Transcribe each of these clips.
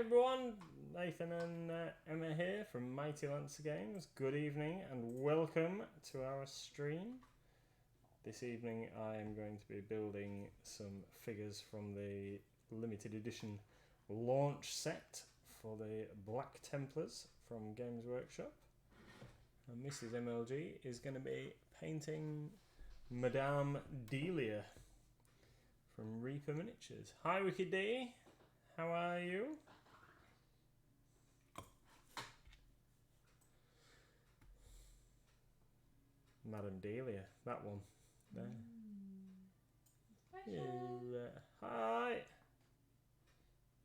everyone, Nathan and Emma here from Mighty Lancer Games. Good evening and welcome to our stream. This evening I am going to be building some figures from the limited edition launch set for the Black Templars from Games Workshop. And Mrs MLG is going to be painting Madam Delia from Reaper Miniatures. Hi Wicked D, how are you? Madam Delia, that one. There. Hi!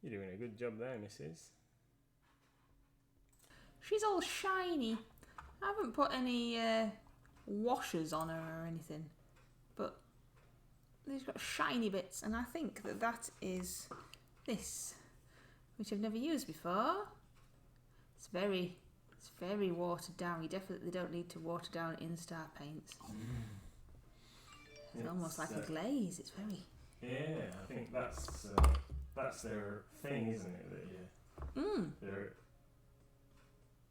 You're doing a good job there, Mrs. She's all shiny. I haven't put any washers on her or anything, but she's got shiny bits, and I think that that is this, which I've never used before. It's very watered down. You definitely don't need to water down Instar paints. It's almost like a glaze. It's very... Yeah, I think that's their thing, isn't it? That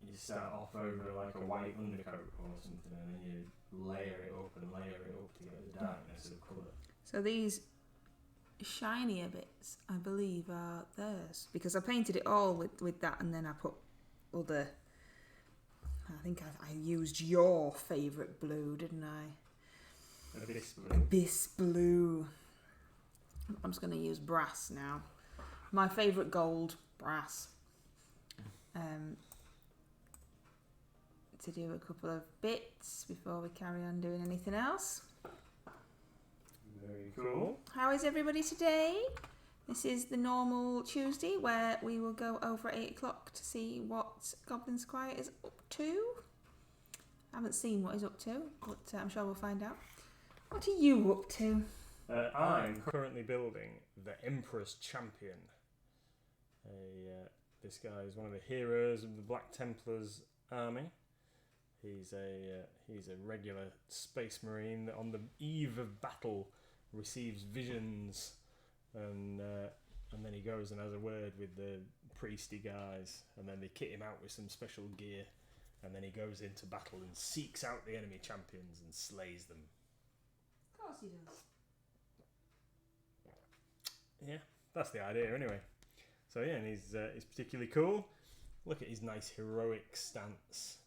you start off over like a white undercoat or something, and then you layer it up and layer it up to get the darkness of colour. So these shinier bits, I believe, are theirs, because I painted it all with that, and then I put other... I think I used your favourite blue, didn't I? Abyss blue. Abyss blue. I'm just going to use brass now. My favourite gold, brass. To do a couple of bits before we carry on doing anything else. Very cool. How is everybody today? This is the normal Tuesday where we will go over at 8 o'clock to see what Goblin Squire is up to. I haven't seen what he's up to, but I'm sure we'll find out. What are you up to? I'm currently building the Emperor's Champion. This guy is one of the heroes of the Black Templars army. He's a regular space marine that on the eve of battle receives visions, and then he goes and has a word with the priesty guys, and then they kit him out with some special gear, and then he goes into battle and seeks out the enemy champions and slays them. Of course he does. Yeah, that's the idea anyway. So yeah, and he's particularly cool. Look at his nice heroic stance.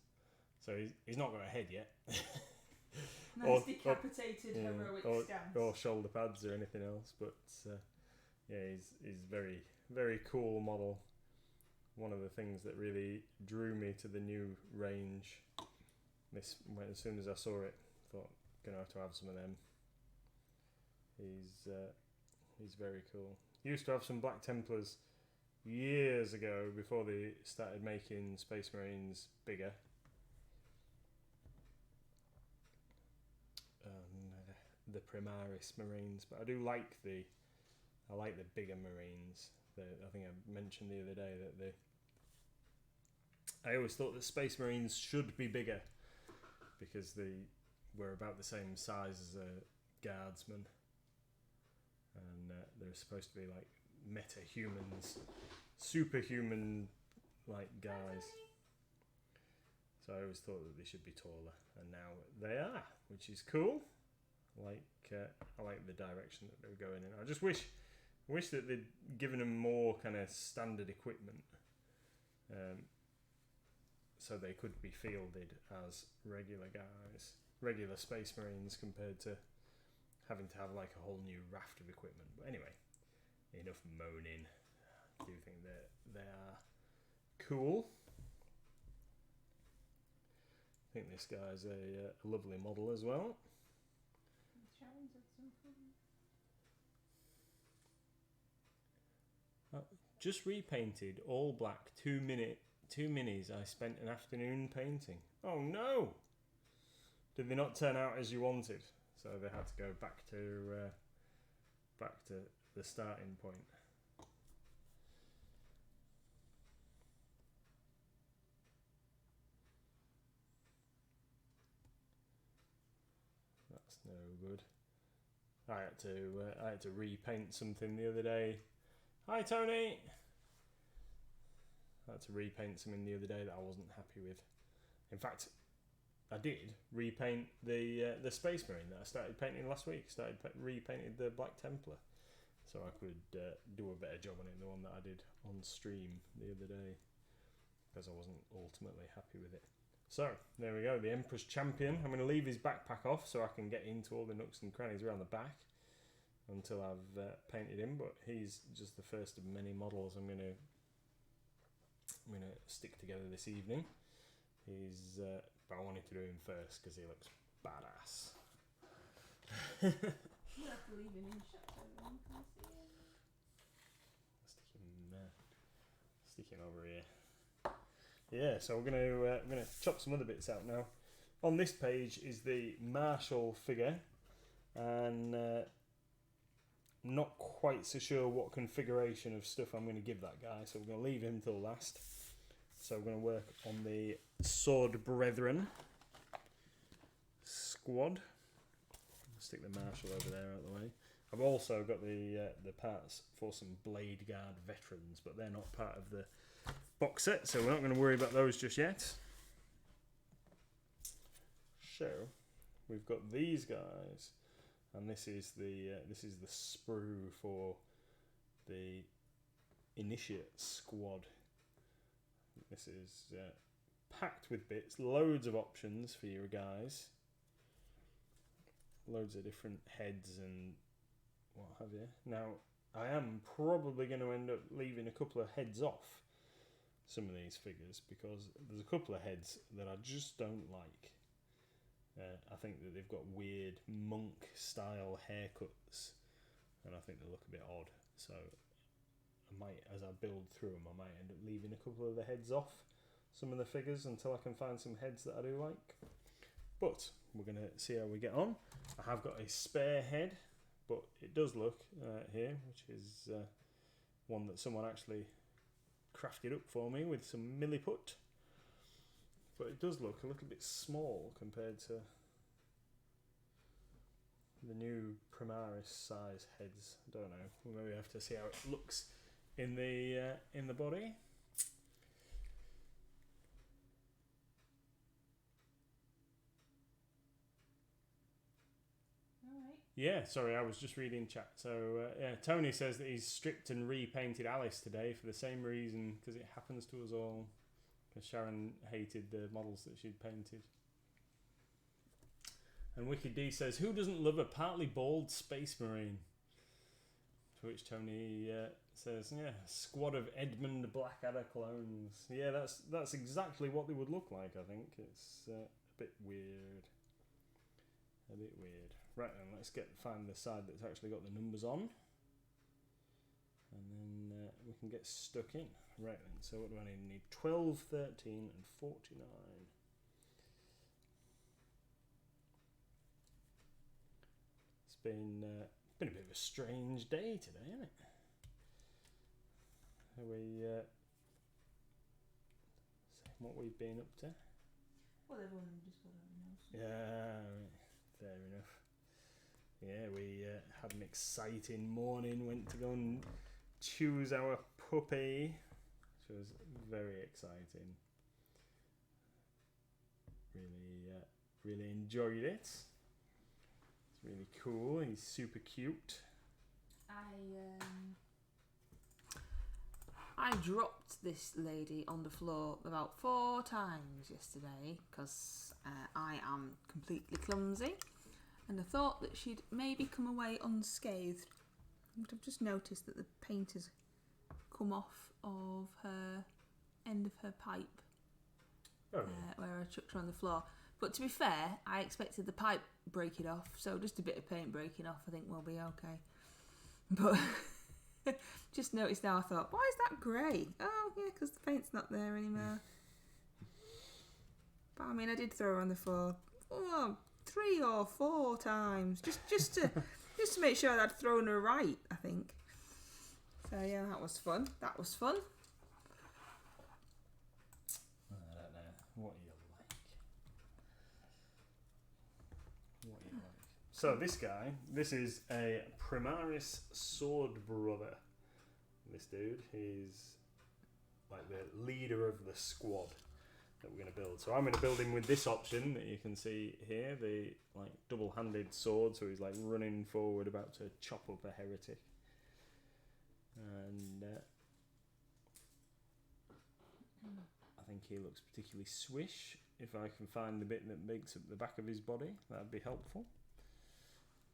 So he's not got a head yet. Nice decapitated heroic stance. Or shoulder pads or anything else, but yeah, he's very, very cool model. One of the things that really drew me to the new range. As soon as I saw it, I thought, gonna have to have some of them. He's very cool. Used to have some Black Templars years ago before they started making Space Marines bigger. The Primaris Marines, but I do like the bigger Marines. I think I mentioned the other day that I always thought that Space Marines should be bigger because they were about the same size as a Guardsman, and they're supposed to be like meta-humans, superhuman like guys. So I always thought that they should be taller, and now they are, which is cool. I like the direction that they were going in. I just wish that they'd given them more kind of standard equipment, so they could be fielded as regular guys, regular Space Marines, compared to having to have like a whole new raft of equipment. But anyway, enough moaning. I do think that they are cool. I think this guy's a lovely model as well. Just repainted all black 2 minis I spent an afternoon painting. Oh no! Did they not turn out as you wanted? So they had to go back to the starting point. That's no good. I had to repaint something the other day. Hi Tony. I had to repaint something the other day that I wasn't happy with. In fact, I did repaint the Space Marine that I started painting last week. Repainted the Black Templar, so I could do a better job on it than the one that I did on stream the other day, because I wasn't ultimately happy with it. So there we go, the Emperor's Champion. I'm going to leave his backpack off so I can get into all the nooks and crannies around the back until I've painted him. But he's just the first of many models I'm going to stick together this evening. But I wanted to do him first because he looks badass. You have to leave him in shot so everyone can see him. Stick him over here. Yeah, so we're gonna chop some other bits out now. On this page is the Marshal figure, and not quite so sure what configuration of stuff I'm going to give that guy, so we're going to leave him till last. So we're going to work on the Sword Brethren squad. Stick the Marshal over there out of the way. I've also got the parts for some Blade Guard veterans, but they're not part of the box set, so we're not going to worry about those just yet. So we've got these guys, and this is the sprue for the Initiate squad. This is packed with bits, loads of options for you guys, loads of different heads and what have you. Now, I am probably going to end up leaving a couple of heads off some of these figures, because there's a couple of heads that I just don't like. I think that they've got weird monk style haircuts, and I think they look a bit odd. So I might, as I build through them, I might end up leaving a couple of the heads off some of the figures until I can find some heads that I do like. But we're going to see how we get on. I have got a spare head, but it does look here, which is one that someone actually crafted up for me with some milliput. But it does look a little bit small compared to the new Primaris size heads. I don't know. We'll maybe have to see how it looks in the body. Yeah, sorry, I was just reading chat. So, yeah, Tony says that he's stripped and repainted Alice today for the same reason, because it happens to us all. Because Sharon hated the models that she'd painted. And Wicked D says, who doesn't love a partly bald Space Marine? To which Tony says, yeah, squad of Edmund Blackadder clones. Yeah, that's exactly what they would look like, I think. It's a bit weird. A bit weird. Right then, let's find the side that's actually got the numbers on. And then we can get stuck in. Right then, so what do I need? I need 12, 13 and 49. It's been a bit of a strange day today, hasn't it? What we've been up to? Well, everyone just got on the nose. Yeah, fair enough. Yeah, we had an exciting morning, went to go and choose our puppy, which was very exciting. Really enjoyed it. It's really cool, he's super cute. I dropped this lady on the floor about 4 times yesterday because I am completely clumsy. And I thought that she'd maybe come away unscathed. But I've just noticed that the paint has come off of her end of her pipe, where I chucked her on the floor. But to be fair, I expected the pipe breaking off, so just a bit of paint breaking off I think will be okay. But just noticed now, I thought, why is that grey? Oh yeah, because the paint's not there anymore. But I mean, I did throw her on the floor 3 or 4 times, just to make sure that I'd thrown her right, I think. So yeah, that was fun. I don't know what you like. So this guy, this is a Primaris sword brother. This dude, he's like the leader of the squad that we're going to build. So I'm going to build him with this option that you can see here, the like double-handed sword. So he's like running forward, about to chop up a heretic. And I think he looks particularly swish. If I can find the bit that makes up the back of his body, that'd be helpful.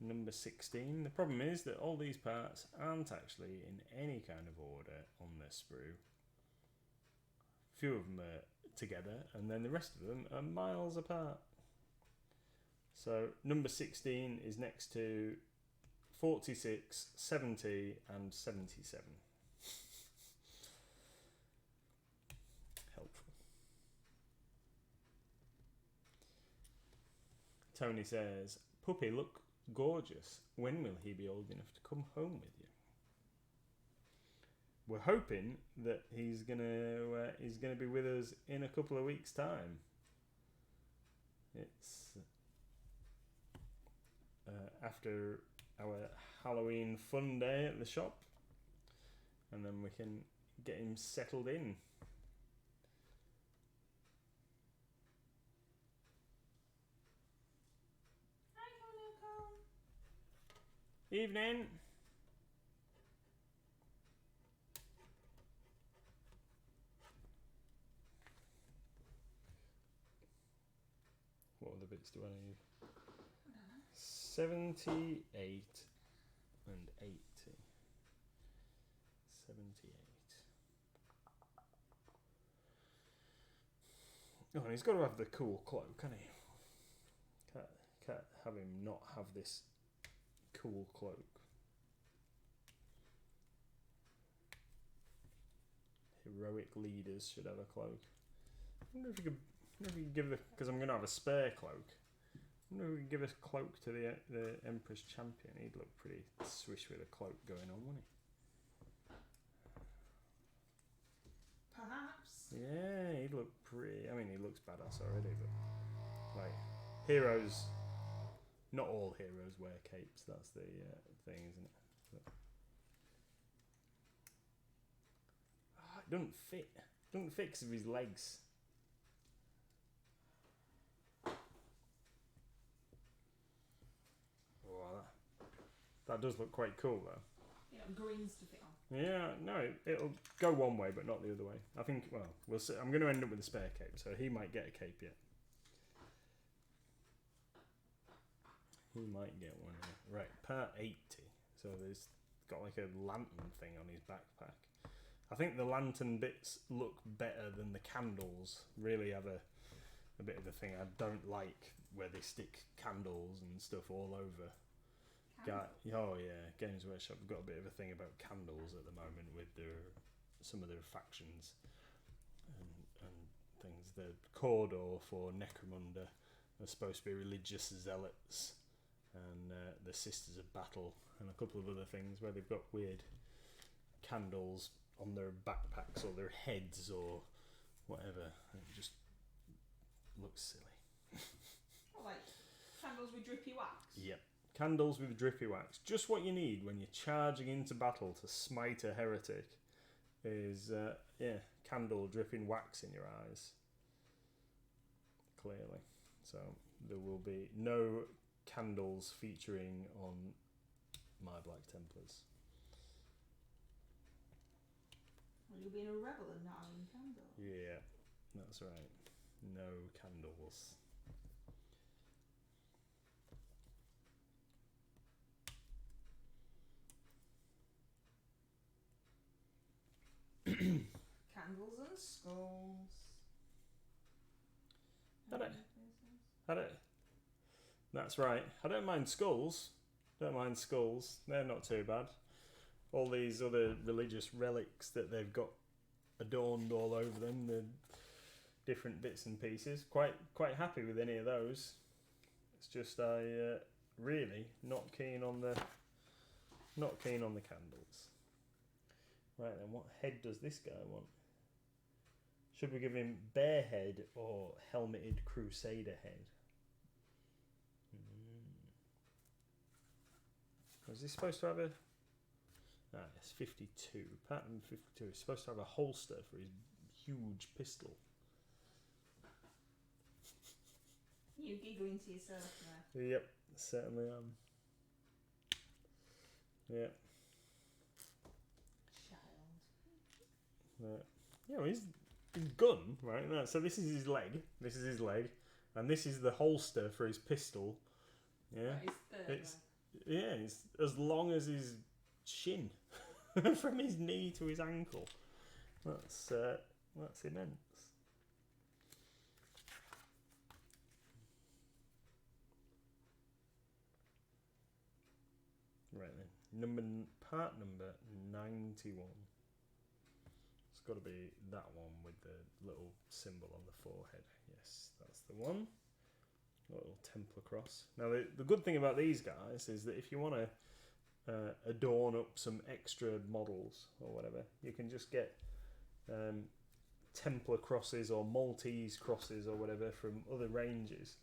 Number 16. The problem is that all these parts aren't actually in any kind of order on the sprue. Few of them are together, and then the rest of them are miles apart. So number 16 is next to 46, 70 and 77. Helpful. Tony says, "Puppy, look gorgeous. When will he be old enough to come home with you?" We're hoping that he's gonna be with us in a couple of weeks' time. It's after our Halloween fun day at the shop, and then we can get him settled in. Hi, Nicole. Evening. What other bits do I need? 78 and 80. 78. Oh, and he's got to have the cool cloak, can't he? Can't have him not have this cool cloak. Heroic leaders should have a cloak. I wonder if you could give the, because I'm going to have a spare cloak. I wonder if we could give a cloak to the Emperor's champion. He'd look pretty swish with a cloak going on, wouldn't he? Perhaps. Yeah, he'd look pretty. I mean, he looks badass already, but like heroes, not all heroes wear capes. That's the thing, isn't it? But, it doesn't fit. Doesn't fit because of his legs. Oh, that does look quite cool, though. Yeah, greens to fit on. Yeah, no, it'll go one way, but not the other way. I think, well, we'll see. I'm going to end up with a spare cape, so he might get a cape yet. He might get one. Yeah. Right, part 80. So there's got like a lantern thing on his backpack. I think the lantern bits look better than the candles. Really have a bit of a thing. I don't like where they stick candles and stuff all over. Oh yeah, Games Workshop have got a bit of a thing about candles at the moment with some of their factions and things. The Cawdor for Necromunda are supposed to be religious zealots, and the Sisters of Battle and a couple of other things where they've got weird candles on their backpacks or their heads or whatever. It just looks silly. What, like candles with drippy wax? Yep. Candles with drippy wax. Just what you need when you're charging into battle to smite a heretic is, candle dripping wax in your eyes. Clearly. So there will be no candles featuring on my Black Templars. Well, you'll be in a rebel and not having candles. Yeah, that's right. No candles. Candles and skulls. That's right. I don't mind skulls. They're not too bad. All these other religious relics that they've got adorned all over them, the different bits and pieces. Quite happy with any of those. It's just I really not keen on the candles. Right then, what head does this guy want? Should we give him bear head or helmeted crusader head? Was he supposed to have a... Ah, it's 52. Part number 52. He's supposed to have a holster for his huge pistol. You giggling to yourself now. Yep, certainly am. Yeah. Child. Yeah, well, his gun, right? No, so this is his leg. This is his leg, and this is the holster for his pistol. Yeah, it's as long as his shin, from his knee to his ankle. That's immense. Right then, part number 91. It's got to be that one with the little symbol on the forehead. Yes, that's the one. A little Templar cross. Now, the good thing about these guys is that if you want to adorn up some extra models or whatever, you can just get Templar crosses or Maltese crosses or whatever from other ranges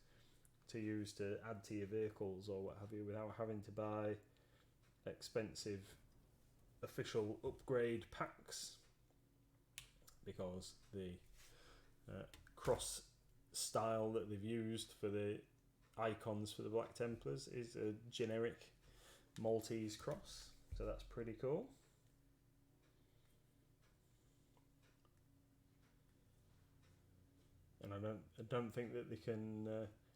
to use to add to your vehicles or what have you, without having to buy expensive official upgrade packs, because the cross style that they've used for the icons for the Black Templars is a generic Maltese cross, so that's pretty cool. And I don't think that they can.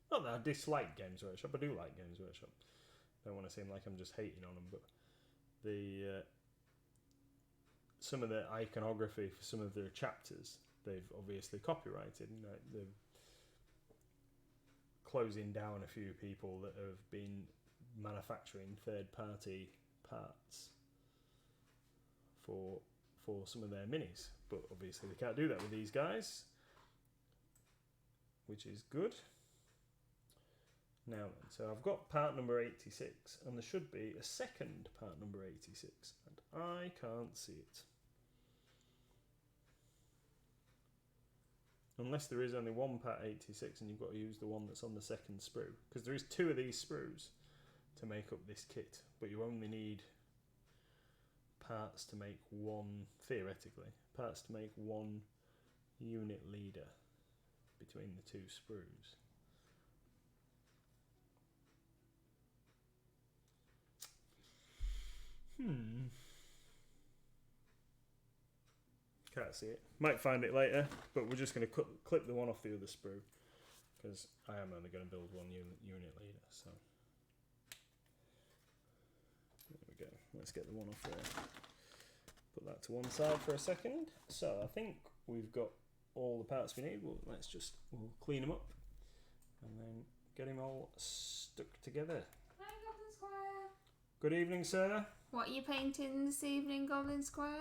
Not that I dislike Games Workshop. I do like Games Workshop. Don't want to seem like I'm just hating on them, but the some of the iconography for some of their chapters they've obviously copyrighted. You know, they're closing down a few people that have been manufacturing third-party parts for some of their minis, but obviously they can't do that with these guys, which is good. Now then, so I've got part number 86, and there should be a second part number 86, and I can't see it. Unless there is only one part 86 and you've got to use the one that's on the second sprue. Because there is 2 of these sprues to make up this kit, but you only need parts to make one, theoretically, parts to make one unit leader between the 2 sprues. Can't see it. Might find it later, but we're just going to clip the one off the other sprue, because I am only going to build one unit leader. So there we go. Let's get the one off there. Put that to one side for a second. So I think we've got all the parts we need. We'll clean them up and then get them all stuck together. Hi, Goblin Squire. Good evening, sir. What are you painting this evening, Goblin Squire?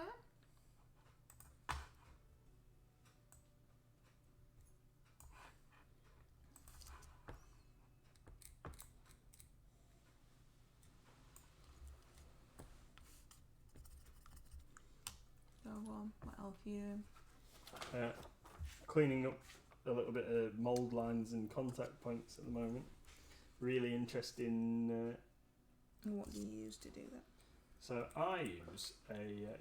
Go on, what else are you doing? Cleaning up a little bit of mould lines and contact points at the moment. Really interesting. What do you use to do that? So I use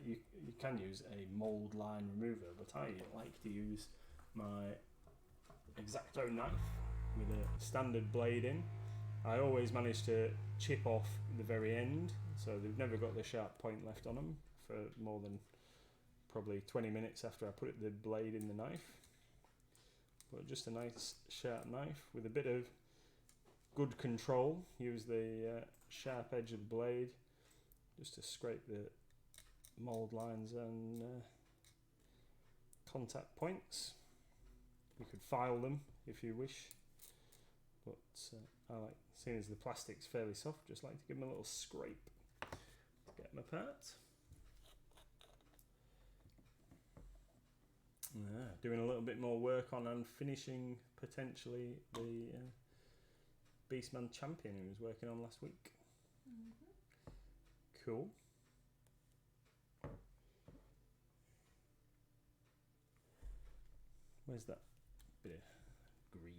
you can use a mould line remover, but I like to use my X-Acto knife with a standard blade in. I always manage to chip off the very end, so they've never got the sharp point left on them for more than probably 20 minutes after I put the blade in the knife. But just a nice sharp knife with a bit of good control. Use the sharp edge of the blade just to scrape the mould lines and contact points. You could file them if you wish, but I like, seeing as the plastic's fairly soft, just like to give them a little scrape to get them apart. Doing a little bit more work on and finishing potentially the Beastman Champion who was working on last week. Cool. Where's that bit of grieve?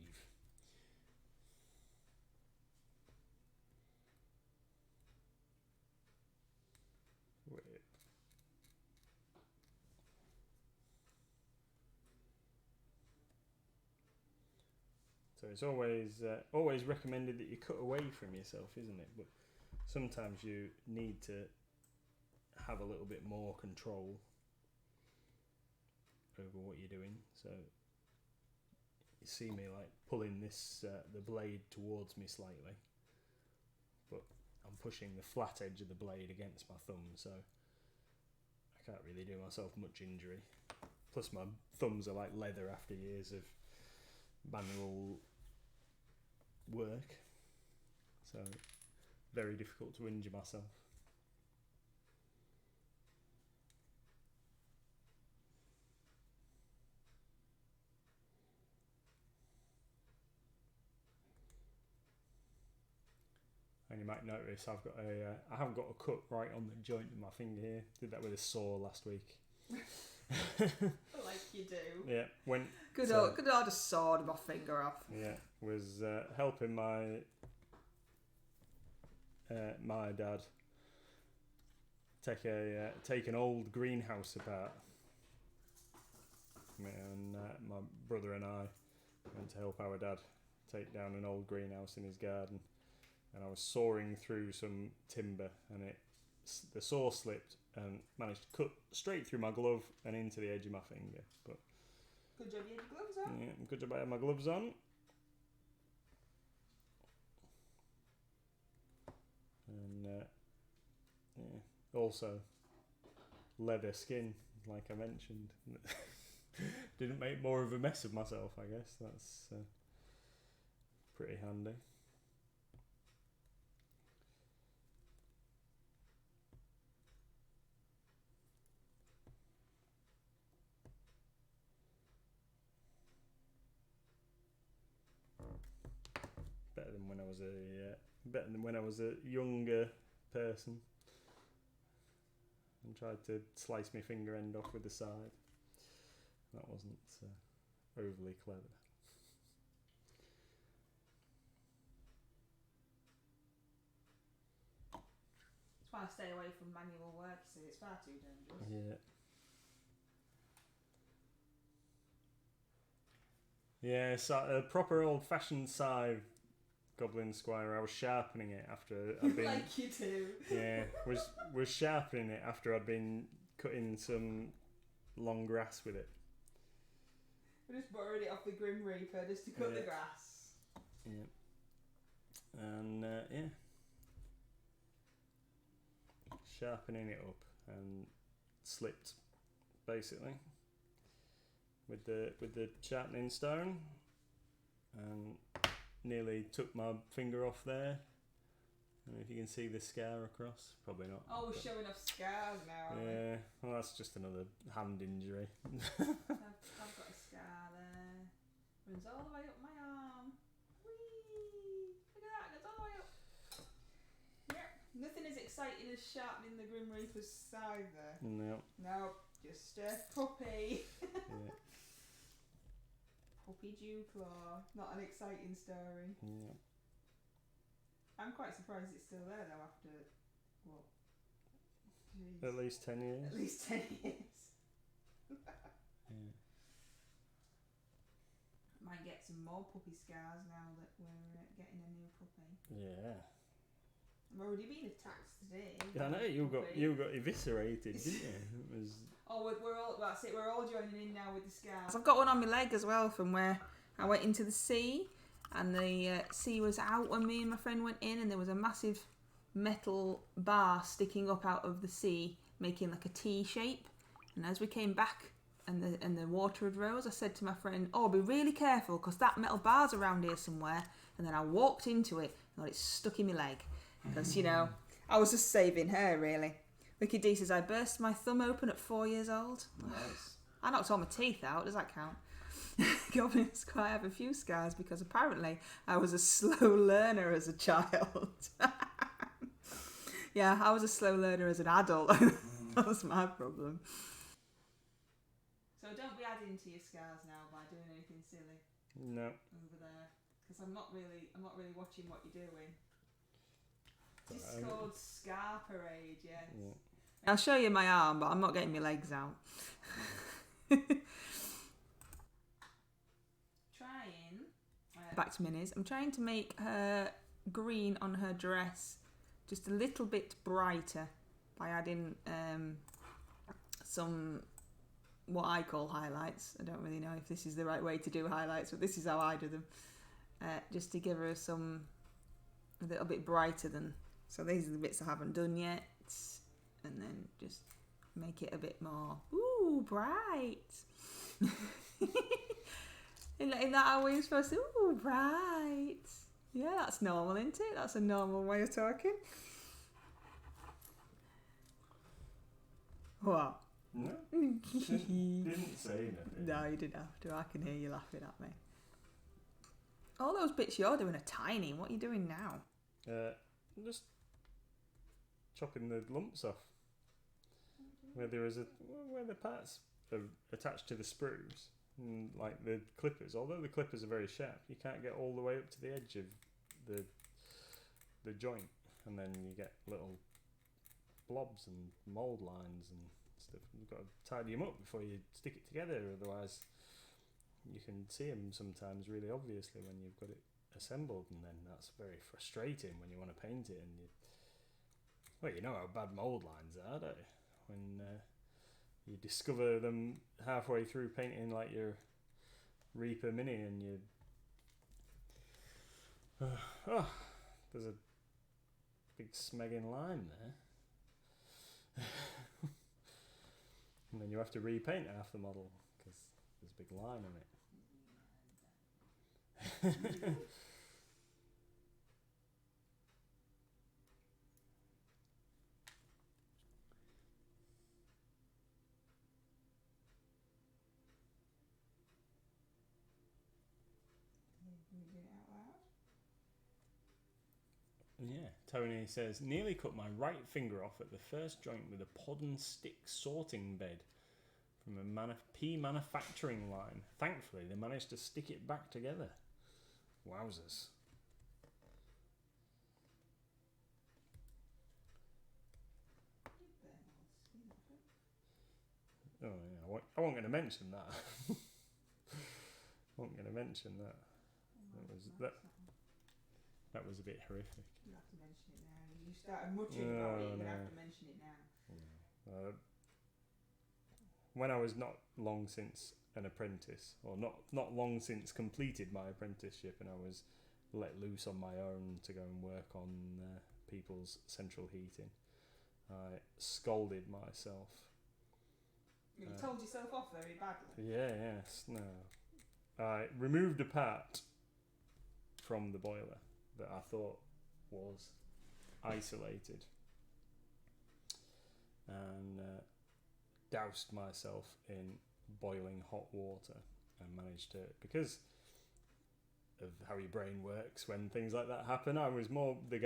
Wait. So it's always recommended that you cut away from yourself, isn't it? But sometimes you need to have a little bit more control over what you're doing. So you see me like pulling this the blade towards me slightly, but I'm pushing the flat edge of the blade against my thumb, so I can't really do myself much injury. Plus my thumbs are like leather after years of manual work, so very difficult to injure myself. And you might notice I've got I haven't got a cut right on the joint of my finger here. Did that with a saw last week. Like you do. Yeah, Good old just sawed my finger off. Yeah, was helping my my dad take an old greenhouse apart. And my brother and I went to help our dad take down an old greenhouse in his garden. And I was sawing through some timber, and the saw slipped and managed to cut straight through my glove and into the edge of my finger. But good job you had your gloves on. Yeah, good job I had my gloves on. And also leather skin, like I mentioned. Didn't make more of a mess of myself, I guess. That's pretty handy. Better than when I was a younger person and tried to slice my finger end off with the side. That wasn't overly clever. That's why I stay away from manual work, so it's far too dangerous. Yeah, so a proper old-fashioned scythe, Goblin Squire. I was sharpening it after I'd been like you do. Yeah, was sharpening it after I'd been cutting some long grass with it. We just borrowed it off the Grim Reaper just to cut the grass. Yeah. And sharpening it up and slipped basically with the sharpening stone and nearly took my finger off there. I don't know if you can see the scar across. Probably not. Oh, we're showing off scars now. Yeah, well, that's just another hand injury. I've got a scar there. Runs all the way up my arm. Whee! Look at that, it goes all the way up. Yep. Nothing as exciting as sharpening the Grim Reaper's side there. No. No, just a puppy. Yeah. Puppy Dewclaw. Not an exciting story. Yeah. I'm quite surprised it's still there though after, what? Jeez. At least 10 years. At least 10 years. Yeah. Might get some more puppy scars now that we're getting a new puppy. Yeah. I'm already being attacked today. I know you got eviscerated, didn't you? It was. Oh, we're all. That's it. We're all joining in now with the scars. I've got one on my leg as well from where I went into the sea, and the sea was out when me and my friend went in, and there was a massive metal bar sticking up out of the sea, making like a T shape. And as we came back, and the water had rose, I said to my friend, "Oh, be really careful, because that metal bar's around here somewhere." And then I walked into it, and got it stuck in my leg, because I was just saving her really. Vicky D says, I burst my thumb open at 4 years old. Nice. I knocked all my teeth out. Does that count? Goblin Squire have a few scars because apparently I was a slow learner as a child. Yeah, I was a slow learner as an adult. That was my problem. So don't be adding to your scars now by doing anything silly. No. Over there, because I'm not really watching what you're doing. Discord Scar Parade, yes. Yeah. I'll show you my arm, but I'm not getting my legs out. Trying back to minis. I'm trying to make her green on her dress just a little bit brighter by adding some what I call highlights. I don't really know if this is the right way to do highlights, but this is how I do them. Just to give her a little bit brighter than. So these are the bits I haven't done yet, and then just make it a bit more bright. Isn't that how we're supposed to? Ooh, bright. Yeah, that's normal, isn't it? That's a normal way of talking. What? No, didn't say anything. No, you didn't have to. I can hear you laughing at me. All those bits you're doing are tiny. What are you doing now? I'm just chopping the lumps off. Where the parts are attached to the sprues, and like the clippers. Although the clippers are very sharp, you can't get all the way up to the edge of the joint, and then you get little blobs and mould lines and stuff. You've got to tidy them up before you stick it together, otherwise you can see them sometimes really obviously when you've got it assembled, and then that's very frustrating when you want to paint it and you know how bad mould lines are, don't you? When you discover them halfway through painting like your Reaper Mini and you there's a big smegging line there. And then you have to repaint half the model because there's a big line on it. Yeah, Tony says, nearly cut my right finger off at the first joint with a pod and stick sorting bed from a pea manufacturing line. Thankfully, they managed to stick it back together. Wowzers. Oh yeah, I wasn't going to mention that. I wasn't going to mention that. That was a bit horrific. You have to mention it now. You started muttering about it, you have to mention it now. When I was not long since an apprentice, or not long since completed my apprenticeship, and I was let loose on my own to go and work on people's central heating, I scolded myself. You told yourself off very badly. Yes, no. I removed a part from the boiler that I thought was isolated and doused myself in boiling hot water and managed to, because of how your brain works when things like that happen, I was more the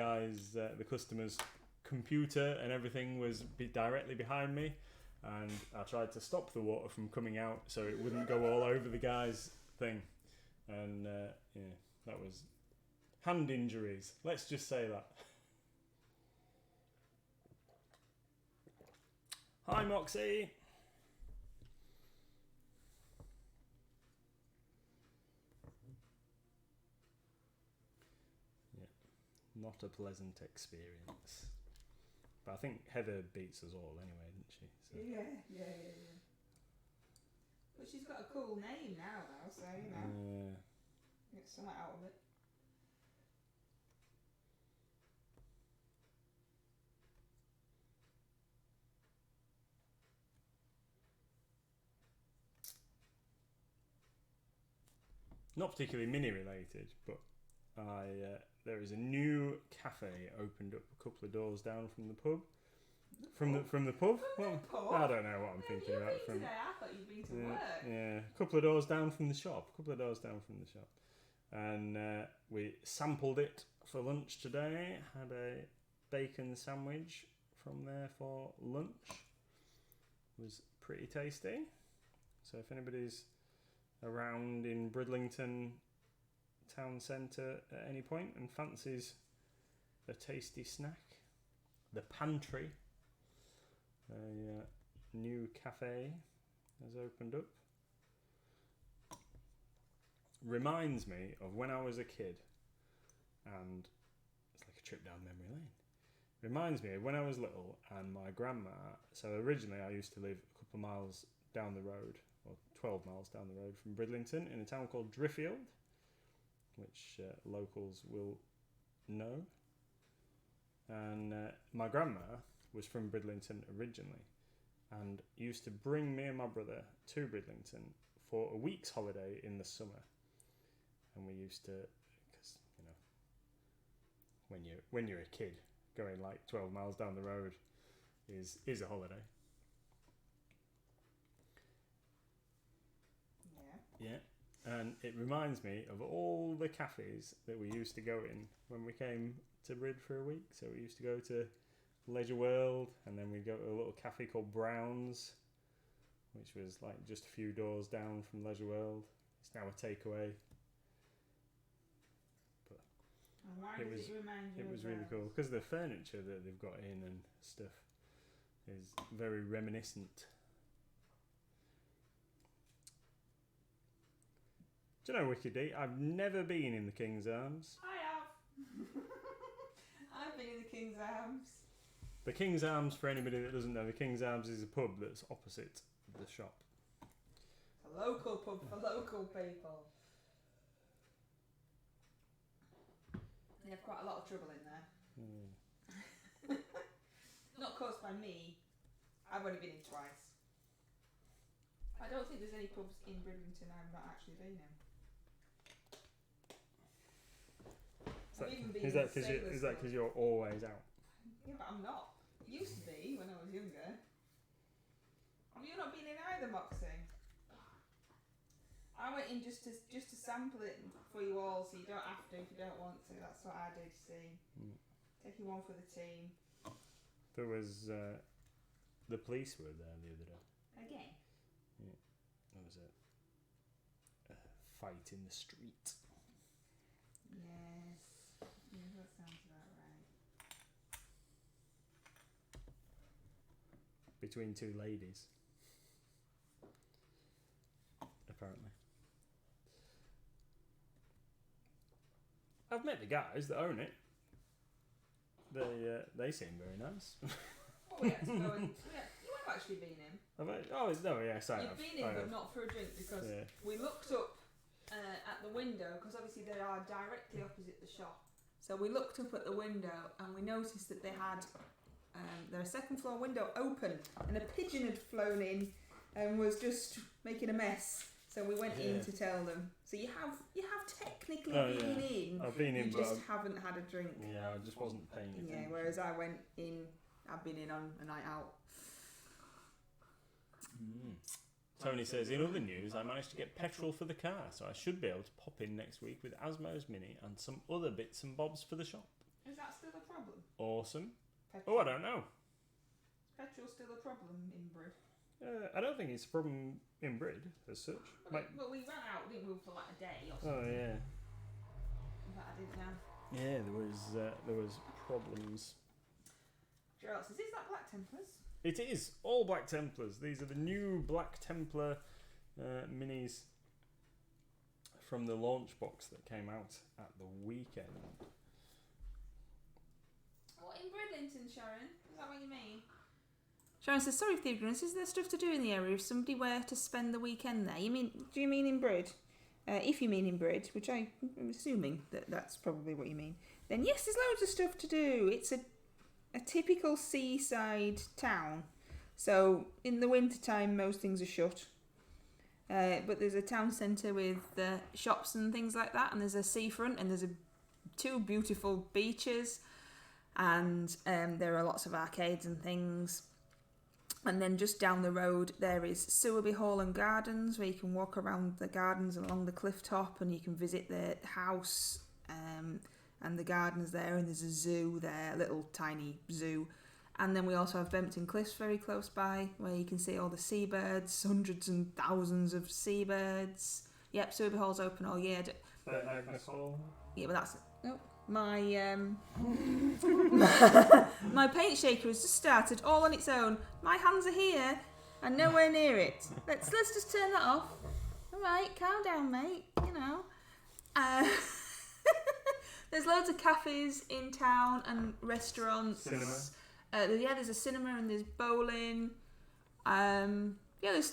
customer's computer and everything was directly behind me, and I tried to stop the water from coming out so it wouldn't go all over the guy's thing, and that was hand injuries, let's just say that. Hi Moxie. Yeah, not a pleasant experience. But I think Heather beats us all anyway, didn't she? So. Yeah. But she's got a cool name now though, so you know. Get something out of it. Not particularly mini related, but there is a new cafe opened up a couple of doors down from the pub. From the pub? Well, I don't know what I'm thinking about. Today? I thought you'd been to work. Yeah, a couple of doors down from the shop. And we sampled it for lunch today. Had a bacon sandwich from there for lunch. It was pretty tasty. So if anybody's around in Bridlington town centre at any point and fancies a tasty snack, the Pantry, a new cafe has opened up. reminds me of when I was a kid, and it's like a trip down memory lane. Reminds me of when I was little and my grandma. So originally I used to live a couple of miles down the road, or 12 miles down the road from Bridlington, in a town called Driffield, which locals will know. And my grandma was from Bridlington originally, and used to bring me and my brother to Bridlington for a week's holiday in the summer. And we used to, because when you're a kid, going like 12 miles down the road is a holiday. Yeah, and it reminds me of all the cafes that we used to go in when we came to Brid for a week. So we used to go to Leisure World, and then we'd go to a little cafe called Brown's, which was like just a few doors down from Leisure World. It's now a takeaway. Why does it remind you It of was really cool because the furniture that they've got in and stuff is very reminiscent. Do you know, Wicked D, I've never been in the King's Arms. I have. I've been in the King's Arms. The King's Arms, for anybody that doesn't know, the King's Arms is a pub that's opposite the shop. A local pub for local people. They have quite a lot of trouble in there. Not caused by me. I've only been in twice. I don't think there's any pubs in Bridlington I've not actually been in. Is that because you're always out? Yeah, but I'm not. Used to be when I was younger. Have you not been in either, Moxie? I went in just to sample it for you all, so you don't have to if you don't want to. That's what I did. See, taking one for the team. There was the police were there the other day. Again. Yeah, there was a fight in the street. Yes. Yeah, that sounds about right. Between two ladies, apparently. I've met the guys that own it. They seem very nice. Oh, we had to go and you have actually been in. Have I? Oh, no, yes, I have. You've been in, but not for a drink, because we looked up at the window, because obviously they are directly opposite the shop. So we looked up at the window and we noticed that they had their second floor window open, and a pigeon had flown in and was just making a mess. So we went in to tell them. So you have technically been in. I've been in, you just haven't had a drink. Yeah, I just wasn't paying attention. Yeah, whereas I went in. I've been in on a night out. Tony says, in other news, I managed to get petrol for the car, so I should be able to pop in next week with Asmo's Mini and some other bits and bobs for the shop. Is that still a problem? Awesome. Petrol. Oh, I don't know. Is petrol still a problem in Brid? I don't think it's a problem in Brid as such. But we ran out, didn't we, for like a day or something? Oh yeah. But I didn't know. Yeah, there was problems. Gerald says, is that Black Templars? It is all Black Templars. These are the new Black Templar minis from the launch box that came out at the weekend. What, in Bridlington, Sharon? Is that what you mean? Sharon says, sorry for the ignorance, is there stuff to do in the area if somebody were to spend the weekend there? Do you mean in Brid? If you mean in Brid, which I'm assuming that's probably what you mean, then yes, there's loads of stuff to do. It's a typical seaside town. So in the winter time, most things are shut. But there's a town centre with shops and things like that, and there's a seafront, and there's two beautiful beaches, and there are lots of arcades and things. And then just down the road there is Sewerby Hall and Gardens, where you can walk around the gardens along the cliff top, and you can visit the house and the gardens there, and there's a zoo there, a little tiny zoo. And then we also have Bempton Cliffs very close by, where you can see all the seabirds, hundreds and thousands of seabirds. Yep, Sewerby Hall's open all year. Yeah, but that's... Oh, my my paint shaker has just started all on its own. My hands are here and nowhere near it. Let's just turn that off. All right, calm down, mate. You know. There's loads of cafes in town and restaurants. Cinema. There's a cinema and there's bowling. There's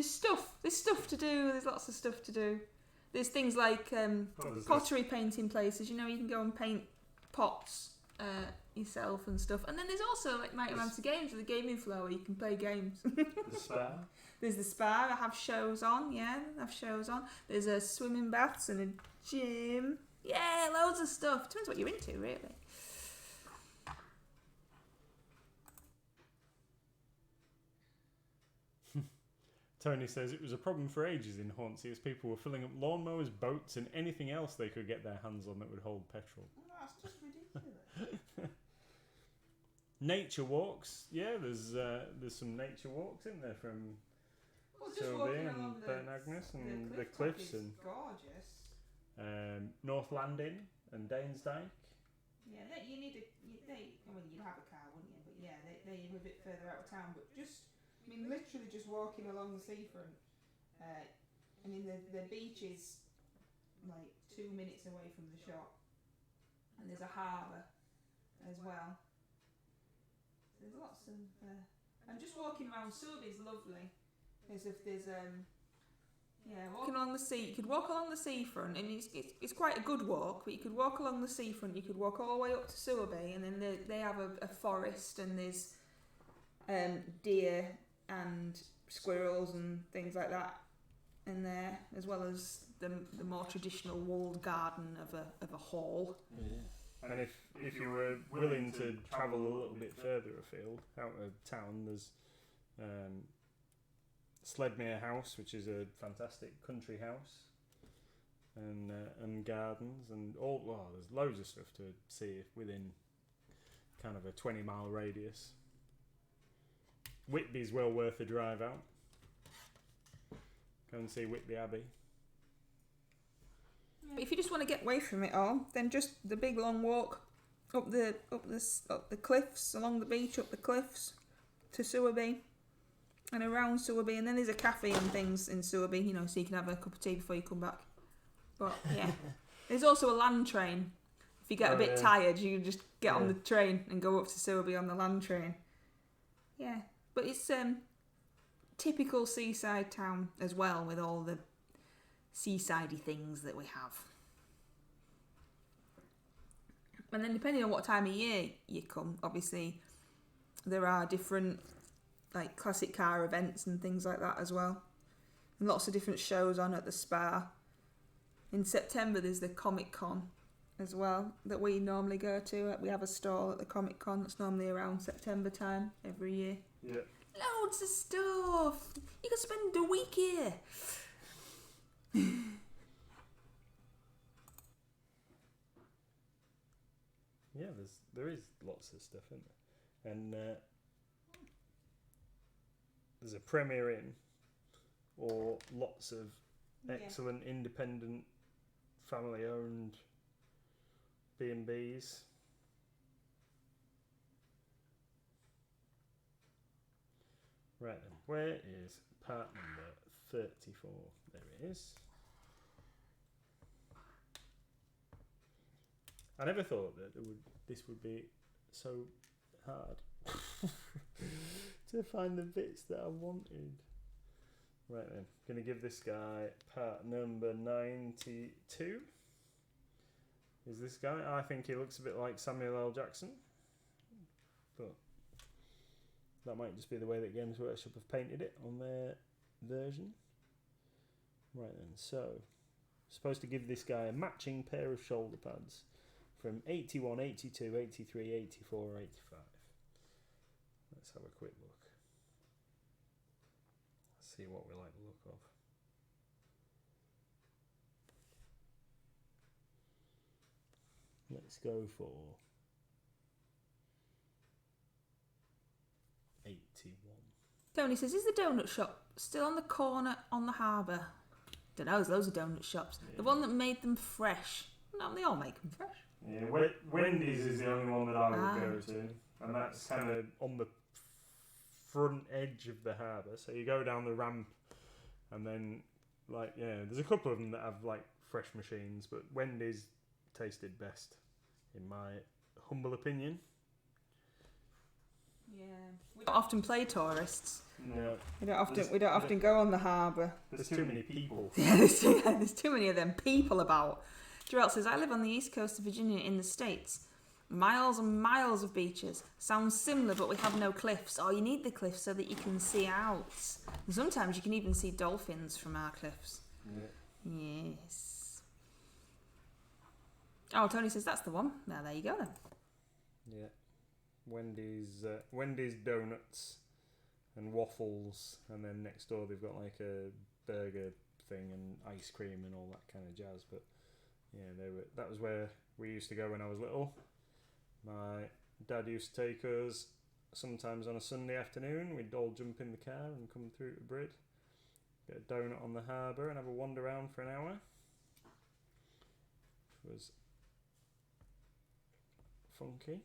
stuff. There's stuff to do. There's lots of stuff to do. There's things like pottery painting places. You know, you can go and paint pots yourself and stuff. And then there's also like Night Around to Games with a gaming floor where you can play games. The spa. There's the spa. I have shows on. Yeah, I have shows on. There's a swimming baths and a gym. Yeah, loads of stuff. Depends what you're into, really. Tony says it was a problem for ages in Hornsey as people were filling up lawnmowers, boats and anything else they could get their hands on that would hold petrol. That's just ridiculous. Nature walks. Yeah, there's some nature walks in there from Sylvie and Burnt Agnes and the cliffs and gorgeous. North Landing and Danesdyke. Yeah, you'd have a car, wouldn't you? But yeah, they're a bit further out of town. But literally just walking along the seafront. The beach is like 2 minutes away from the shop, and there's a harbour as well. There's lots of, and just walking around Surrey is lovely. There's walking along the sea. You could walk along the seafront, and it's quite a good walk. But you could walk along the seafront. You could walk all the way up to Surrey, and then they have a forest, and there's deer and squirrels and things like that in there, as well as the more traditional walled garden of a hall. Yeah. And if you were willing to travel a little bit further afield, out of town, there's Sledmere House, which is a fantastic country house, and gardens, and there's loads of stuff to see within kind of a 20-mile radius. Whitby's well worth a drive out. Go and see Whitby Abbey. But if you just want to get away from it all, then just the big long walk up the cliffs, along the beach, up the cliffs to Sowerby and around Sowerby, and then there's a cafe and things in Sowerby, you know, so you can have a cup of tea before you come back. But yeah, there's also a land train. If you get a bit tired, you can just get on the train and go up to Sowerby on the land train. Yeah, but it's typical seaside town as well, with all the seasidey things that we have. And then depending on what time of year you come, obviously there are different like classic car events and things like that as well, and lots of different shows on at the spa. In September there's the Comic Con as well that we normally go to. We have a stall at the Comic Con that's normally around September time every year. Yeah. Loads of stuff. You can spend a week here. Yeah, there is lots of stuff, isn't there? And there's a Premier Inn, or lots of excellent independent family-owned B&Bs. Right then, where is part number 34? There it is. I never thought that this would be so hard to find the bits that I wanted. Right then, gonna give this guy part number 92. Is this guy? I think he looks a bit like Samuel L. Jackson, but that might just be the way that Games Workshop have painted it on their version. Right then, so supposed to give this guy a matching pair of shoulder pads from 81, 82, 83, 84, 85. Let's have a quick look. Let's see what we like the look of. Let's go for 81. Tony says, is the donut shop still on the corner on the harbour? Don't know, there's loads of donut shops. Yeah. The one that made them fresh. No, they all make them fresh. Yeah, Wendy's is the only one that I would go to, and that's kind of on the front edge of the harbour. So you go down the ramp, and then like, yeah, there's a couple of them that have like fresh machines, but Wendy's tasted best, in my humble opinion. Yeah, we don't often play tourists. No, We don't often go on the harbour. there's too many people. Yeah, there's too many of them people about. Gerald says, I live on the east coast of Virginia in the States. Miles and miles of beaches. Sounds similar, but we have no cliffs. Oh, you need the cliffs so that you can see out. And sometimes you can even see dolphins from our cliffs. Yeah. Yes. Oh, Tony says that's the one. Now, there you go then. Yeah. Wendy's donuts and waffles, and then next door they've got like a burger thing and ice cream and all that kind of jazz. But yeah, that was where we used to go when I was little. My dad used to take us sometimes on a Sunday afternoon. We'd all jump in the car and come through to Brid, get a donut on the harbour and have a wander around for an hour. Which was funky.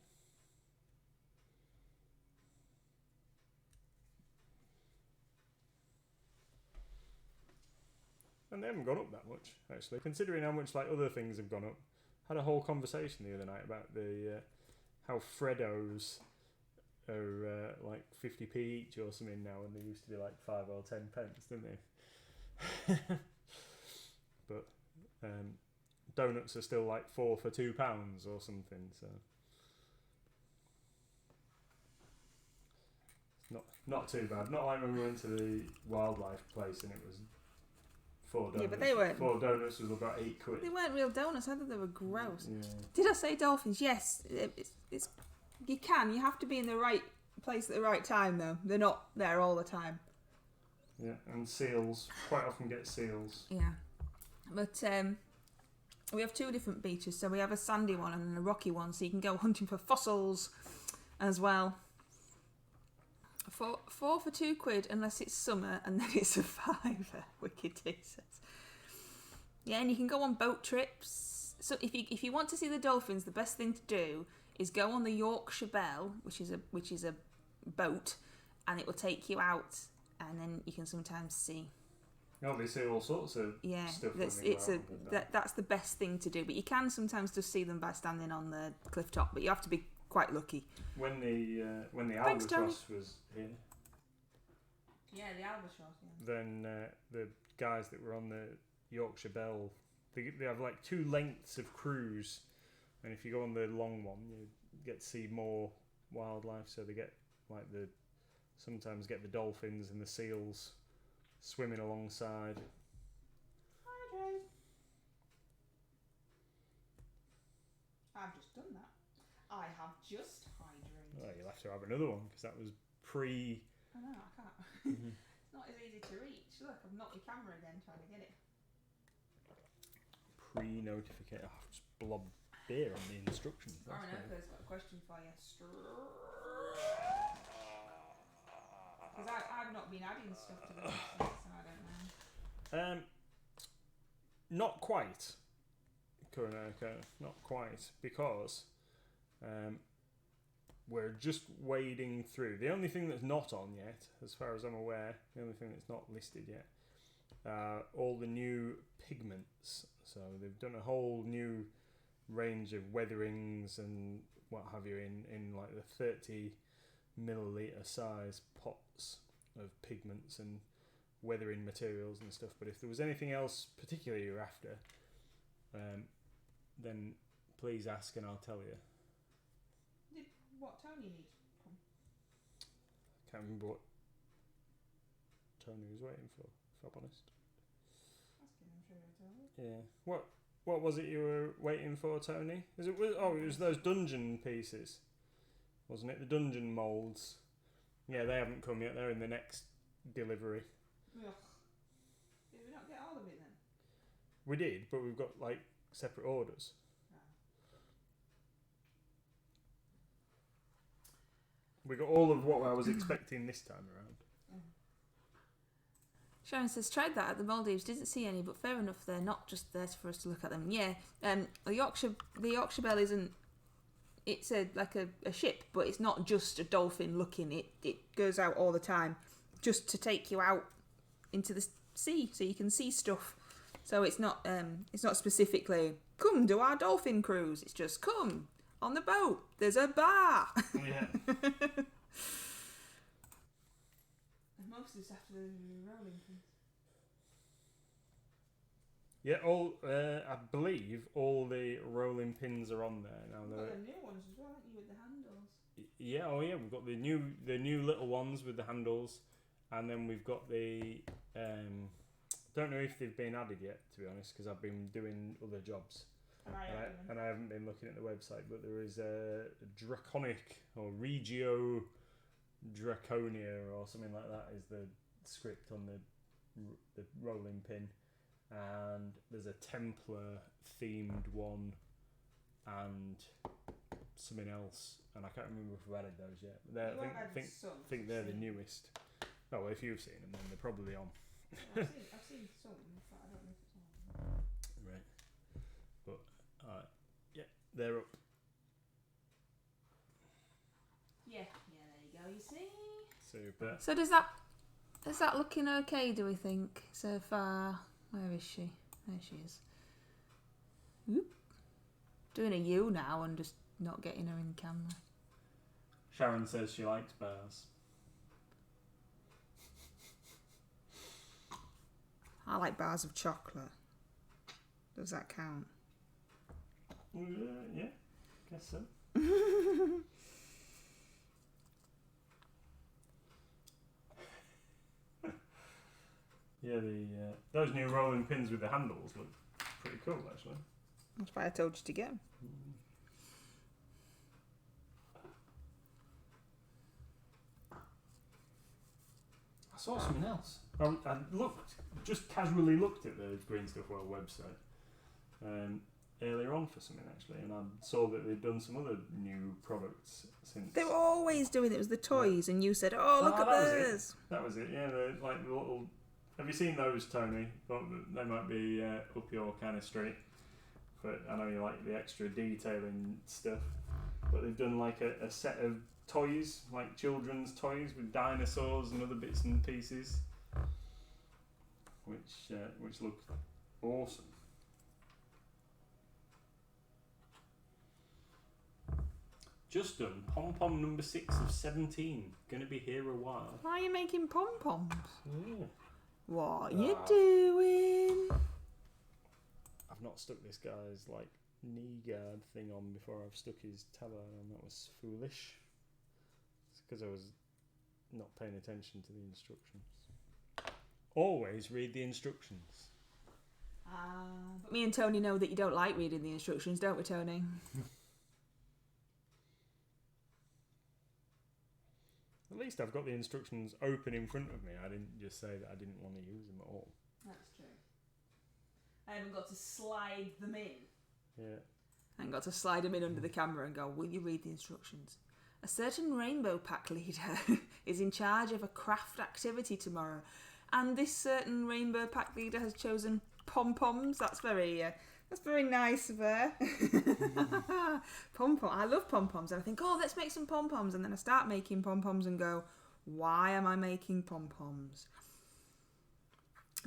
And they haven't gone up that much, actually, considering how much like other things have gone up. Had a whole conversation the other night about the how Freddos are like 50p each or something now, and they used to be like 5 or 10 pence, didn't they? But donuts are still like 4 for £2 or something. So not too bad. Not like when we went to the wildlife place and it was 4 donuts. Yeah, but they weren't. 4 donuts was about £8. They weren't real donuts either. They were gross. Yeah. Did I say dolphins? Yes. It's you have to be in the right place at the right time though. They're not there all the time. Yeah, and seals. Quite often get seals. Yeah, but we have 2 different beaches. So we have a sandy one and a rocky one. So you can go hunting for fossils as well. For £2 unless it's summer, and then it's a £5. Wicked says. Yeah, and you can go on boat trips. So if you want to see the dolphins, the best thing to do is go on the Yorkshire Bell, which is a boat, and it will take you out, and then you can sometimes see. Oh, they see all sorts of stuff. That's the best thing to do. But you can sometimes just see them by standing on the cliff top. But you have to be quite lucky. When the Thanks, albatross was here, yeah, the albatross. Yeah. then the guys that were on the Yorkshire Bell, they have like 2 lengths of cruise, and if you go on the long one, you get to see more wildlife. So they sometimes get the dolphins and the seals swimming alongside. Hydrate. I've just done that. I have just hydrated. Well, you'll have to have another one because that was pre. I know, I can't. It's not as easy to reach. Look, I've knocked your camera again trying to get it. Pre-notification. Oh, just blob beer on the instructions. Orinoco's got a question for you. Because I've not been adding stuff to the website, so I don't know. Not quite. Orinoco, not quite, because we're just wading through. The only thing that's not on yet, as far as I'm aware, the only thing that's not listed yet, all the new pigments. So they've done a whole new range of weatherings and what have you in like the 30 milliliter size pots of pigments and weathering materials and stuff. But if there was anything else particularly you're after, then please ask and I'll tell you. What Tony needs from? Can't remember what Tony was waiting for, if I'm honest. Asking him, sure he'll tell you. Yeah. What was it you were waiting for, Tony? It was those dungeon pieces, wasn't it? The dungeon moulds. Yeah, they haven't come yet. They're in the next delivery. Ugh. Did we not get all of it then? We did, but we've got like separate orders. We got all of what I was expecting this time around. Sharon says, tried that at the Maldives, didn't see any, but fair enough, they're not just there for us to look at them. Yeah, the Yorkshire Bell isn't, it's like a ship, but it's not just a dolphin looking, it goes out all the time, just to take you out into sea, so you can see stuff. So it's not specifically come do our dolphin cruise. It's just come on the boat. There's a bar. Yeah. And most of this after the rolling pins. Yeah, I believe all the rolling pins are on there now. We've got the new ones as well, haven't you, with the handles? Yeah, we've got the new little ones with the handles, and then we've got the don't know if they've been added yet, to be honest, because I've been doing other jobs and I haven't been looking at the website. But there is a Draconic or Regio Draconia or something like that is the script on the rolling pin. And there's a Templar themed one and something else, and I can't remember if we've added those yet. But I think they're the newest. Oh, well, if you've seen them, then they're probably on. Yeah, I've seen some, but I don't know if it's on. Right. But yeah, they're up. Yeah, there you go. You see. Super. So is that looking okay? Do we think so far? Where is she? There she is. Whoop. Doing a U now and just not getting her in camera. Sharon says she likes bars. I like bars of chocolate. Does that count? Yeah, guess so. Yeah, those new rolling pins with the handles look pretty cool, actually. That's why I told you to get them. I saw something else. I just casually looked at the Green Stuff World website earlier on for something, actually, and I saw that they'd done some other new products since. They were always doing it. It was the toys, and you said, "Oh, look at this." That was it. Yeah, the little. Have you seen those, Tony? Well, they might be up your kind of street, but I know you like the extra detailing stuff. But they've done like a set of toys, like children's toys with dinosaurs and other bits and pieces, which look awesome. Just done pom pom number 6 of 17. Gonna be here a while. Why are you making pom poms? Yeah. What are you doing? I've not stuck this guy's like knee guard thing on before I've stuck his tabard on. That was foolish. It's because I was not paying attention to the instructions. Always read the instructions. But me and Tony know that you don't like reading the instructions, don't we, Tony? At least I've got the instructions open in front of me. I didn't just say that I didn't want to use them at all. That's true. I haven't got to slide them in. Yeah. I haven't got to slide them in under the camera and go, will you read the instructions? A certain rainbow pack leader is in charge of a craft activity tomorrow. And this certain rainbow pack leader has chosen pom-poms. That's very nice of her. Pom-pom. I love pom-poms. And I think, let's make some pom-poms. And then I start making pom-poms and go, why am I making pom-poms?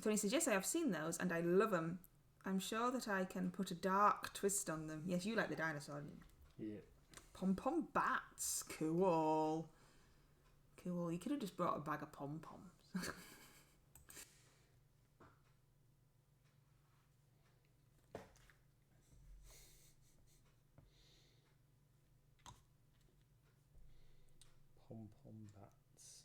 Tony says, yes, I have seen those and I love them. I'm sure that I can put a dark twist on them. Yes, you like the dinosaur, don't you? Yeah. Pom-pom bats. Cool. Cool. You could have just brought a bag of pom-poms. Pom-pom bats.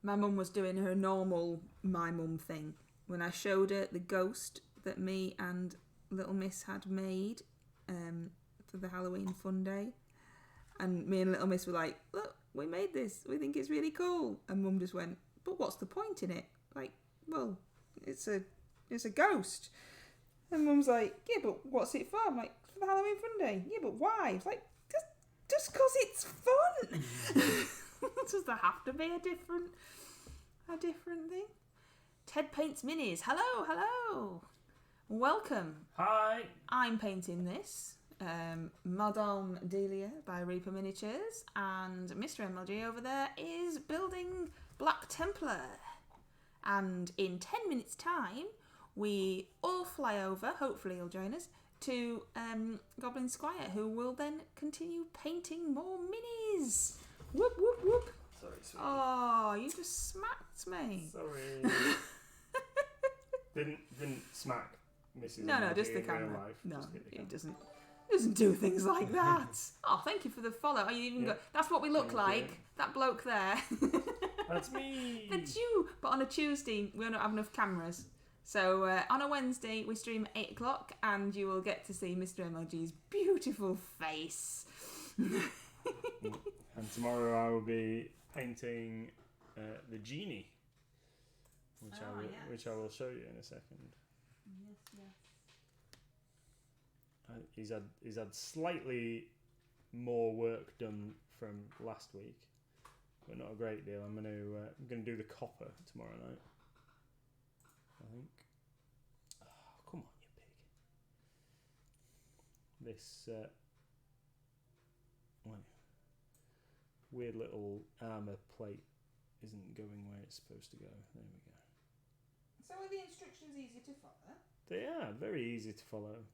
My mum was doing her normal my mum thing when I showed her the ghost that me and little Miss had made for the Halloween fun day. And me and little Miss were like, look, we made this. We think it's really cool. And Mum just went, but what's the point in it? Like, well, it's a ghost. And Mum's like, yeah, but what's it for? I'm like, for the Halloween fun day. Yeah, but why? It's like, just 'cause it's fun. Does there have to be a different thing? Ted paints minis. Hello. Welcome. Hi. I'm painting this. Madam Delia by Reaper Miniatures, and Mr MLG over there is building Black Templar. And in 10 minutes' time, we all fly over, hopefully you'll join us, to Goblin Squire, who will then continue painting more minis. Whoop, whoop, whoop. Sorry, sweetie. Oh, you just smacked me. Sorry. didn't smack Mrs. No, MLG just the in real camera. life. No, Just hit the he camera. doesn't do things like that. Oh, thank you for the follow. Oh, you even got, that's what we look Thank like. you. That bloke there. That's me. That's you. But on a Tuesday, we don't have enough cameras. So on a Wednesday, we stream at 8 o'clock, and you will get to see Mr. MLG's beautiful face. And tomorrow I will be painting the genie, which I will show you in a second. Yes. He's had slightly more work done from last week, but not a great deal. I'm gonna do the copper tomorrow night, I think. Oh, come on, you pig! This weird little armor plate isn't going where it's supposed to go. There we go. So are the instructions easy to follow? They are very easy to follow.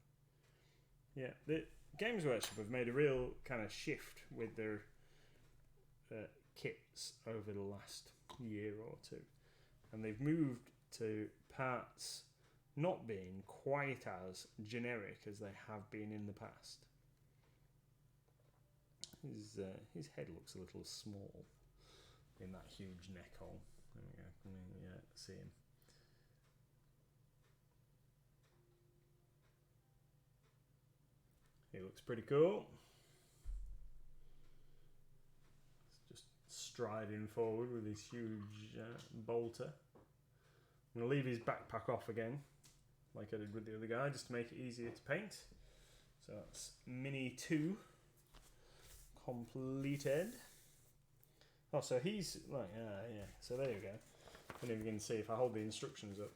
Yeah, the Games Workshop have made a real kind of shift with their kits over the last year or two, and they've moved to parts not being quite as generic as they have been in the past. His head looks a little small in that huge neck hole. There we go. Can we see him? He looks pretty cool. He's just striding forward with his huge bolter. I'm going to leave his backpack off again, like I did with the other guy, just to make it easier to paint. So that's Mini 2 completed. Oh, so he's like, yeah. So there you go. I don't even see if I hold the instructions up.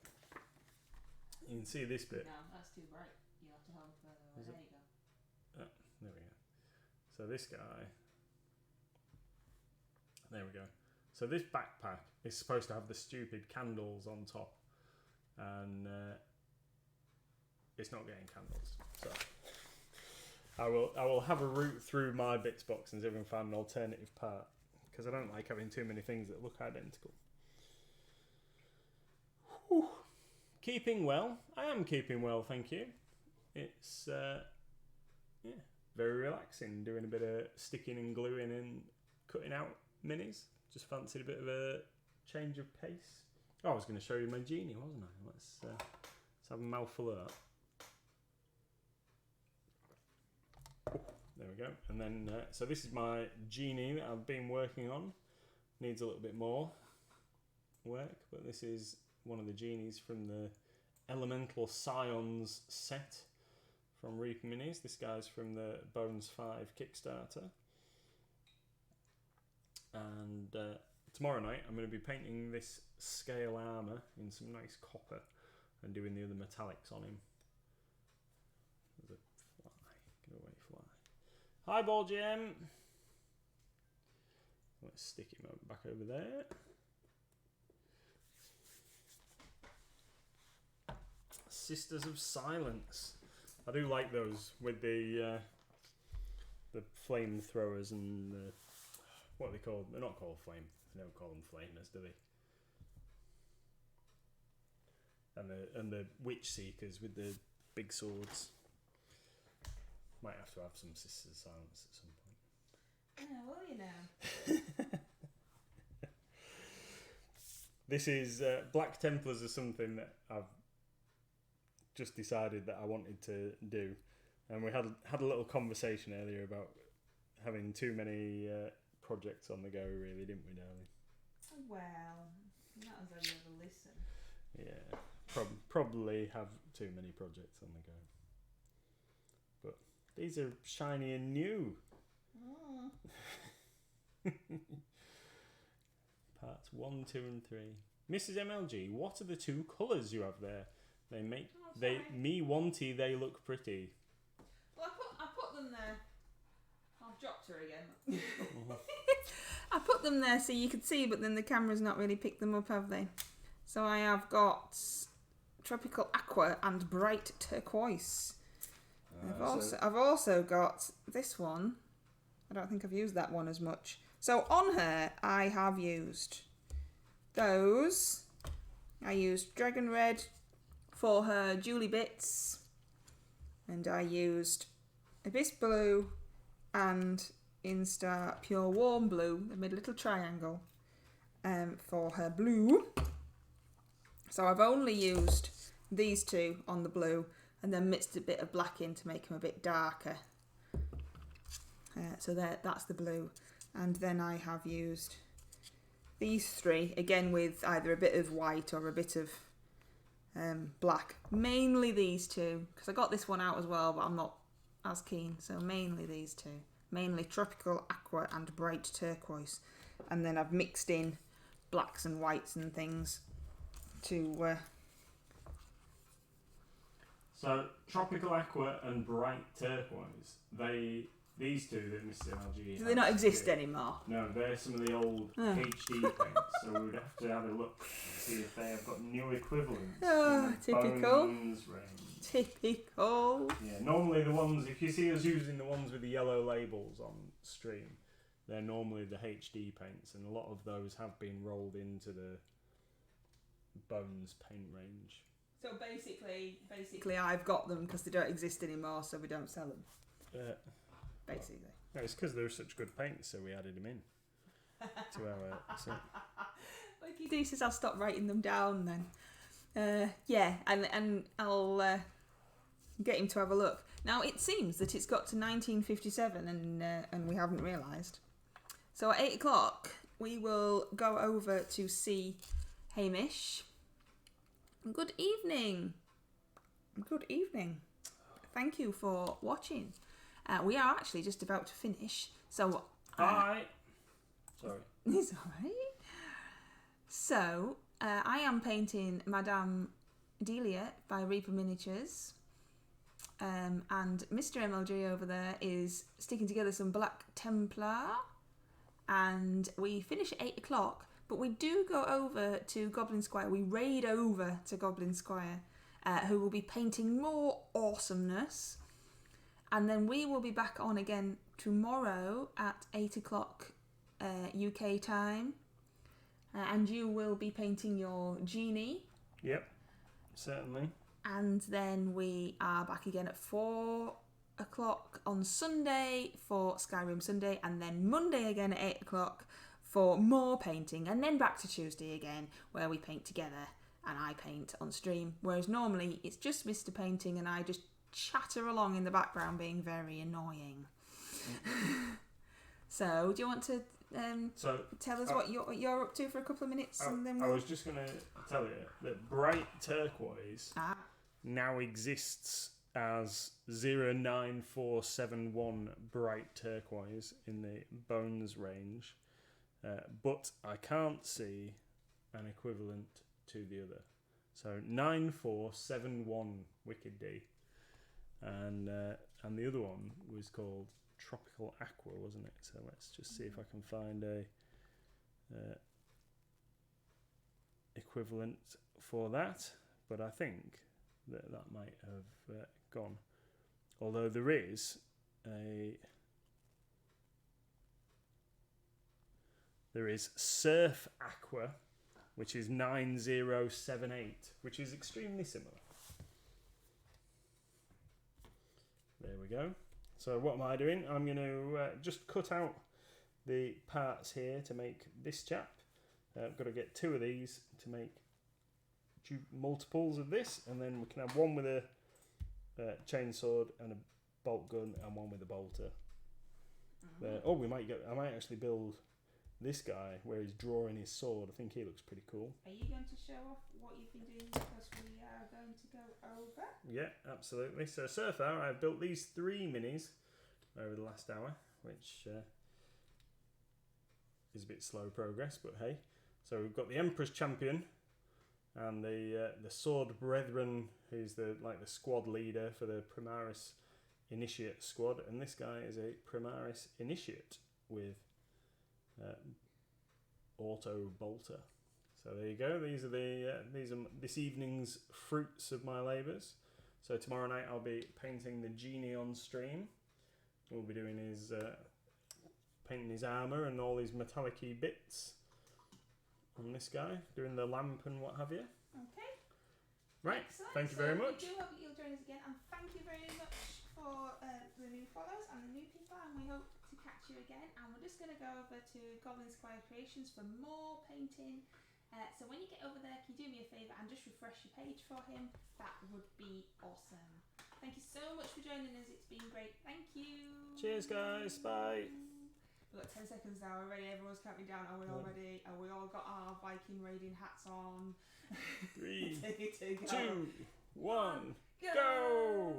You can see this bit. No, that's too bright. You'll have to hold further away. There you go. There we go. So this guy. There we go. So this backpack is supposed to have the stupid candles on top, and it's not getting candles. So I will have a route through my bits box and see if I can find an alternative part, because I don't like having too many things that look identical. Whew. Keeping well. I am keeping well, thank you. It's very relaxing, doing a bit of sticking and gluing and cutting out minis. Just fancied a bit of a change of pace. Oh, I was going to show you my genie, wasn't I? Let's have a mouthful of that. There we go. And then, so this is my genie that I've been working on. Needs a little bit more work, but this is one of the genies from the Elemental Scions set from Reaper Minis. This guy's from the Bones 5 Kickstarter. And tomorrow night I'm going to be painting this scale armour in some nice copper and doing the other metallics on him. There's a fly. Get away, fly. Hi, Ball Gem. Let's stick him back over there. Sisters of Silence. I do like those with the flamethrowers and the, what are they called? They're not called flame. They don't call them flamers, do they? And the witch seekers with the big swords. Might have to have some Sisters of Silence at some point. Yeah, well, you know. This is Black Templars are something that I've just decided that I wanted to do, and we had a little conversation earlier about having too many projects on the go, really, didn't we, darling? Well, not as I ever listen. Yeah, probably have too many projects on the go. But these are shiny and new. Oh. Parts 1, 2 and 3. Mrs MLG, what are the two colours you have there? They make me wanty, they look pretty. Well, I put them there. I've dropped her again. I put them there so you could see, but then the camera's not really picked them up, have they? So I have got Tropical Aqua and Bright Turquoise. I've also got this one. I don't think I've used that one as much. So on her, I have used those. I used Dragon Red for her Julie bits. And I used Abyss Blue and Instar Pure Warm Blue. I made a little triangle for her blue. So I've only used these two on the blue and then mixed a bit of black in to make them a bit darker. So that's the blue. And then I have used these three, again with either a bit of white or a bit of black. Mainly these two, because I got this one out as well, but I'm not as keen. So mainly these two. Mainly Tropical Aqua and Bright Turquoise. And then I've mixed in blacks and whites and things to... So, Tropical Aqua and Bright Turquoise, these two that Mrs MLG Do they not exist anymore? No, they're some of the old HD paints, so we would have to have a look and see if they have got new equivalents. Oh, typical. Bones range. Typical. Yeah, normally the ones, if you see us using the ones with the yellow labels on stream, they're normally the HD paints, and a lot of those have been rolled into the Bones paint range. So basically I've got them because they don't exist anymore, so we don't sell them. Basically. No, it's because they're such good paints, so we added them in to our set. Like you do, says I'll stop writing them down then. Yeah, and I'll get him to have a look. Now it seems that it's got to 1957, and we haven't realised. So at 8 o'clock we will go over to see Hamish. Good evening. Good evening. Thank you for watching. We are actually just about to finish. So. Hi. Sorry. It's alright. So, I am painting Madam Delia by Reaper Miniatures. And Mr MLG over there is sticking together some black Templar. And we finish at 8 o'clock. But we do go over to Goblin Squire. We raid over to Goblin Squire, who will be painting more awesomeness. And then we will be back on again tomorrow at 8 o'clock UK time. And you will be painting your genie. Yep, certainly. And then we are back again at 4 o'clock on Sunday for Skyrim Sunday. And then Monday again at 8 o'clock for more painting, and then back to Tuesday again where we paint together and I paint on stream, whereas normally it's just Mr. painting and I just chatter along in the background being very annoying. So do you want to tell us what you're up to for a couple of minutes? And then I was just going to tell you that Bright Turquoise now exists as 09471 Bright Turquoise in the Bones range. But I can't see an equivalent to the other. So 9471 Wicked D, and the other one was called Tropical Aqua, wasn't it? So let's just see if I can find a equivalent for that. But I think that might have gone. Although there is Surf Aqua, which is 9078, which is extremely similar. There we go. So what am I doing? I'm going to just cut out the parts here to make this chap. I've got to get 2 of these to make multiples of this, and then we can have one with a chainsword and a bolt gun, and one with a bolter. I might actually build this guy where he's drawing his sword. I think he looks pretty cool. Are you going to show off what you've been doing, because we are going to go over? Yeah, absolutely. So far I've built these 3 minis over the last hour, which is a bit slow progress, but hey. So we've got the Emperor's Champion and the Sword Brethren, who's the squad leader for the Primaris Initiate squad, and this guy is a Primaris Initiate with auto bolter. So there you go. These are this evening's fruits of my labours. So tomorrow night I'll be painting the genie on stream. We'll be doing his painting his armour and all his metallic-y bits on this guy, doing the lamp and what have you. Okay. Right. Excellent. Thank you very much. We do hope that you'll join us again, and thank you very much for the new follows and the new people, and we hope to catch you again. And we're just going to go over to Goblin Squire Creations for more painting. So when you get over there, can you do me a favour and just refresh your page for him? That would be awesome. Thank you so much for joining us. It's been great. Thank you. Cheers, guys. Bye. We've got 10 seconds now. We're ready. Everyone's counting down. Are we all ready? Are we all got our Viking raiding hats on? 3, Two, 2, 1, go!